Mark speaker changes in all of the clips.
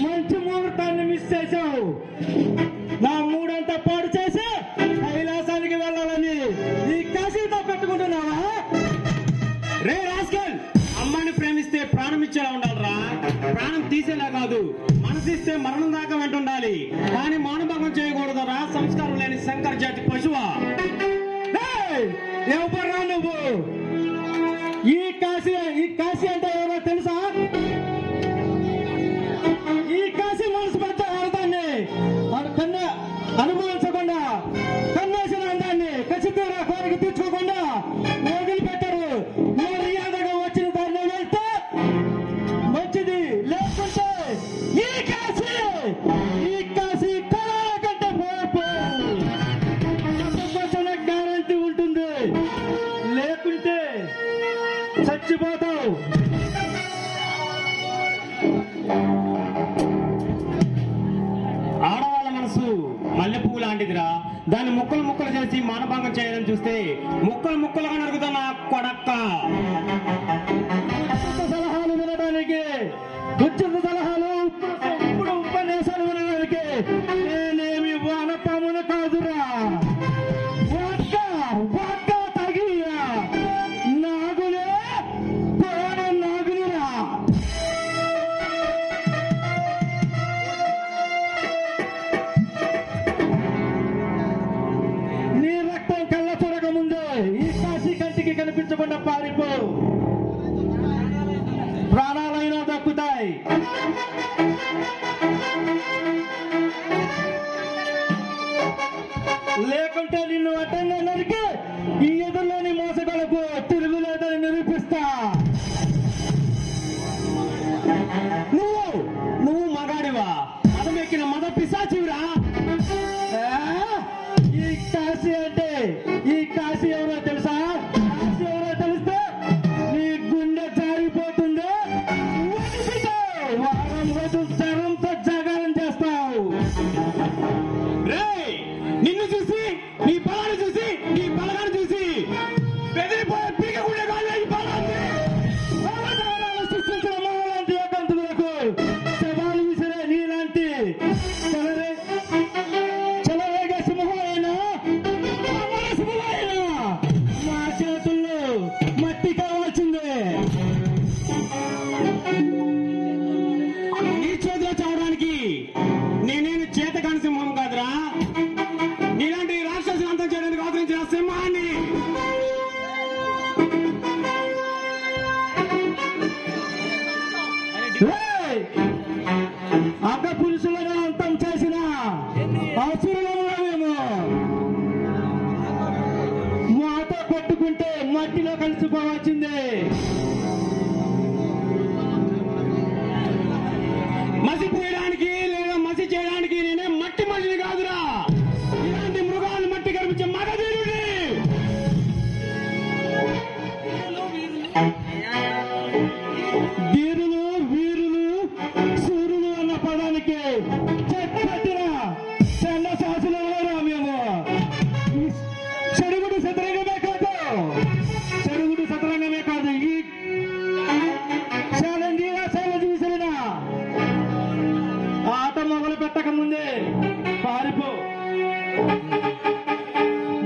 Speaker 1: మంచి ముహూర్తాన్ని మిస్ చేశావు. నా మూడంతా పాడు చేసి కైలాసానికి వెళ్ళాలని ఈ కాశీతో పెట్టుకుంటున్నావా?
Speaker 2: రే రాస్కల్, అమ్మాయిని ప్రేమిస్తే ప్రాణం ఇచ్చేలా ఉండాలిరా, ప్రాణం తీసేలా కాదు. మనసిస్తే మరణం దాకా వెంటుండాలి, కానీ మానభంగం చేయకూడదురా. సంస్కారం లేని శంకర్ జాతి పశువా?
Speaker 1: ఎవరా నువ్వు? ఈ కాశీ అంటే ఎవరో తెలుసా? ఈ కాశీ మనసు పెద్ద ఆడదాన్ని కన్నా అనుభవించకుండా కన్నేసిన అందాన్ని ఖచ్చితంగా కోరిక తీర్చుకోకుండా వదిలిపెట్టారు. మర్యాదగా వచ్చిన దాన్ని వెళ్తే మంచిది, లేకుంటే ఈ కాశీ కళ కంటే గ్యారంటీ ఉంటుంది, లేకుంటే చచ్చిపోతావు.
Speaker 2: ఆడవాళ్ళ మనసు మల్లెపువ్వు లాంటిదిరా. దాన్ని ముక్కలు ముక్కలు చేసి మానభంగం చేయాలని చూస్తే ముక్కలు ముక్కలుగా నరుగుతున్న కొడక్క.
Speaker 1: సలహాలు వినడానికి, ఉచిత సలహాలు ఇప్పుడు ఉపన్యాసాలు వినడానికి నేనేమి వానపామున కాదురా. ఒక్క తగిలియా నాగులే పోను నాగులురా. నీ రక్తం కళ్ళ చూడక ముందే ఈ కాశీ కంటికి కనిపించకుండా పారిపో, ప్రాణాలైనా దక్కుతాయి. లేకుంటే నిన్ను అడ్డంగా నరికి ఈ ఎదురులోని మోసగలకు తిరుగులేదని నిరూపిస్తా.
Speaker 2: నువ్వు మగాడివా? మదమెక్కిన మద పిశాచివిరా.
Speaker 1: ఈ కాశీ ఎవరో తెలుసా? కాశీ ఎవరో తెలిస్తే నీ గుండె జారిపోతుంది. వారం రోజులు జ్వరంతో జాగారం చేస్తావు.
Speaker 2: నిన్ను చూసి, నీ బలాన్ని చూసి, నీ బలగాన్ని చూసి బెదిరిపోయే పీక గుండె కాదు ఈ బలాన్ని.
Speaker 1: సృష్టించిన మాలాంటి ఏకాంతులకు సవాలు విసిరే నీలాంటి చెలరేగ సింహమైనా మా చేతుల్లో మట్టి కావాల్సిందే.
Speaker 2: నీ చేతిలో చావడానికి నేనేమి చేతకాని సింహం కాదురా. నీలాంటి రాక్షసులు అంతం చేయడానికి ఆదరించిన సింహాన్ని.
Speaker 1: అడ్డ పురుషులను అంతం చేసిన అసురులమేమో మాతో కొట్టుకుంటే మట్టిలో కలిసిపోవాల్సిందే.
Speaker 2: మసిపోయడానికి లేదా మసి చేయడానికి నేనే మట్టి మనిషిని కాదురా. ఇలాంటి మృగాలను మట్టి కనిపించే మగధీరుడి.
Speaker 1: ధీరులు, వీరులు, సూర్యులు అన్న పదానికి చెప్పట్టిన చెన్న శాసులు మేము. చెడుగుడు సతరంగమే కాదు, ఈ శాల చూసిన ఆట మొదలు పెట్టక ముందే పారిపో.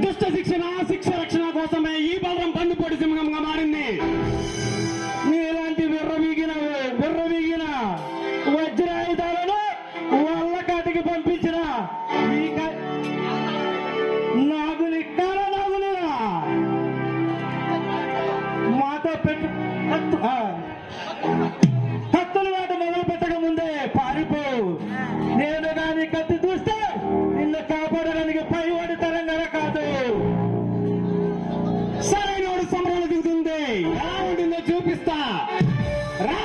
Speaker 2: దుష్ట శిక్షణ, శిక్ష రక్షణ కోసమే ఈ బలరం పండుపోటు సింహంగా మారింది.
Speaker 1: నీలాంటి విర్రవీగిన వజ్రాయుధాలను వాళ్ళ కాటికి పంపించిన నాగుని నాగునిరా. మాతో పెట్టు కత్తులు వాటి మొదలు పెట్టక ముందే పారిపో. నేను గాని కత్తి చూస్తే నిన్ను కాపాడడానికి పైవాడి తరంగా కాదు.
Speaker 2: సరైన సమరంలో దిగుతుంది. ఎలా ఉంటుందో చూపిస్తా రా.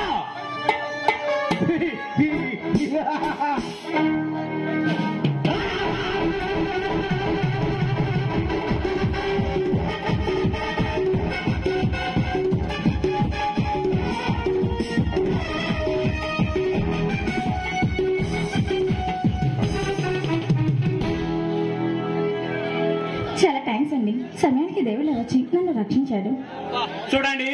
Speaker 3: చాలా థ్యాంక్స్ అండి. సమయానికి దేవుళ్ళు వచ్చి నన్ను రక్షించారు.
Speaker 2: చూడండి,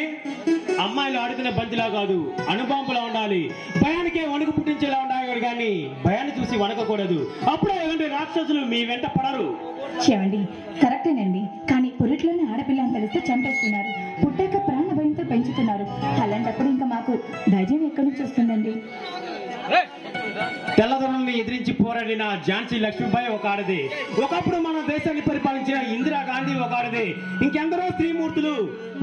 Speaker 2: అమ్మాయిలు ఆడుకునే బంతిలా కాదు, అణుబాంబులా ఉండాలి. భయానికే వణుకు పుట్టించేలా ఉండాలి, కానీ భయాన్ని చూసి వణకకూడదు. అప్పుడే ఇలాంటి రాక్షసులు మీ వెంట పడరు.
Speaker 3: చెవండి, కరెక్టేనండి. కానీ పురిట్లోనే ఆడపిల్ల అని తెలిస్తే చంపేస్తున్నారు, పుట్టాక ప్రాణ భయంతో పెంచుతున్నారు. అలాంటప్పుడు ఇంకా మాకు ధైర్యం ఎక్కడి నుంచి వస్తుందండి?
Speaker 2: తెల్లదొరల్ని ఎదిరించి పోరాడిన ఝాన్సీ లక్ష్మీబాయి ఒక ఆడదే. ఒకప్పుడు మన దేశాన్ని పరిపాలించిన ఇందిరాగాంధీ ఒక ఆడదే. ఇంకెందరో స్త్రీమూర్తులు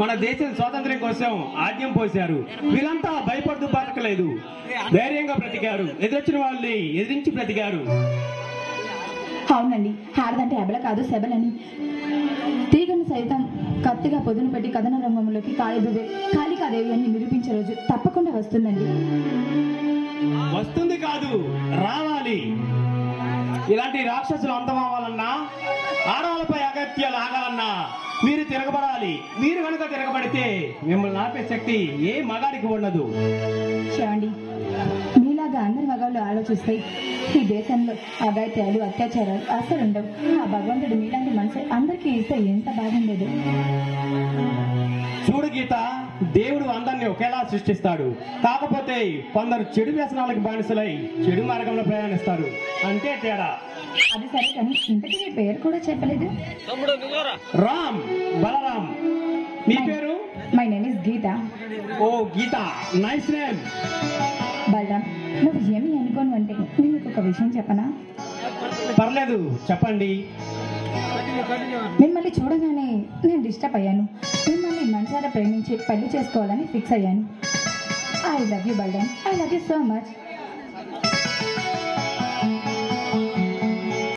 Speaker 2: మన దేశం స్వాతంత్ర్యం కోసం ఆజ్ఞం పోశారు. వీళ్ళంతా భయపడుతూ బతకలేదు, ధైర్యంగా బ్రతికారు. ఎదురొచ్చిన వాళ్ళని ఎదిరించి బ్రతికారు.
Speaker 3: అవునండి, ఆడదంటే అబల కాదు సెబలని. తీగను సైతం కత్తిగా పొదును పెట్టి కథన రంగంలోకి కాళికాదేవి అని నిరూపించే రోజు తప్పకుండా వస్తుందండి.
Speaker 2: వస్తుంది కాదు, రావాలి. ఇలాంటి రాక్షసులు అంతమవ్వాలన్నా, ఆడవాళ్ళపై అగత్యాలు ఆగాలన్నా మీరు తిరగబడాలి. మీరు కనుక తిరగబడితే మిమ్మల్ని ఆపే శక్తి ఏ మగాడికి ఉండదు.
Speaker 3: చూడండి, మీలాగా అందరి మగవాళ్ళు ఆలోచిస్తే ఈ దేశంలో అఘాయిత్యాలు అత్యాచారాలు అసలు ఉండవు. ఆ భగవంతుడు మీలాంటి మనసు అందరికీ ఇస్తే ఎంత బాగుండేది.
Speaker 2: చూడు గీత, దేవుడు అందరినీ ఒకేలా సృష్టిస్తాడు. కాకపోతే కొందరు చెడు వ్యసనాలకు బానిసలై చెడు మార్గంలో ప్రయాణిస్తారు, అంతే తేడా.
Speaker 3: అది సరే, కానీ ఇంతకీ మీ పేరు కూడా చెప్పలేదు.
Speaker 2: రామ్, బలరాం. మీ పేరు?
Speaker 3: My name is Geeta.
Speaker 2: Oh Geeta, nice name.
Speaker 3: Balaram, నువ్వు ఏమి అనుకోను అంటే నేను నీకు ఒక విషయం చెప్పనా?
Speaker 2: పర్లేదు, చెప్పండి.
Speaker 3: మిమ్మల్ని చూడగానే నేను డిస్టర్బ్ అయ్యాను. మిమ్మల్ని మనసారా ప్రేమించి పెళ్లి చేసుకోవాలని ఫిక్స్ అయ్యాను. I love you Balaram, I love you so much.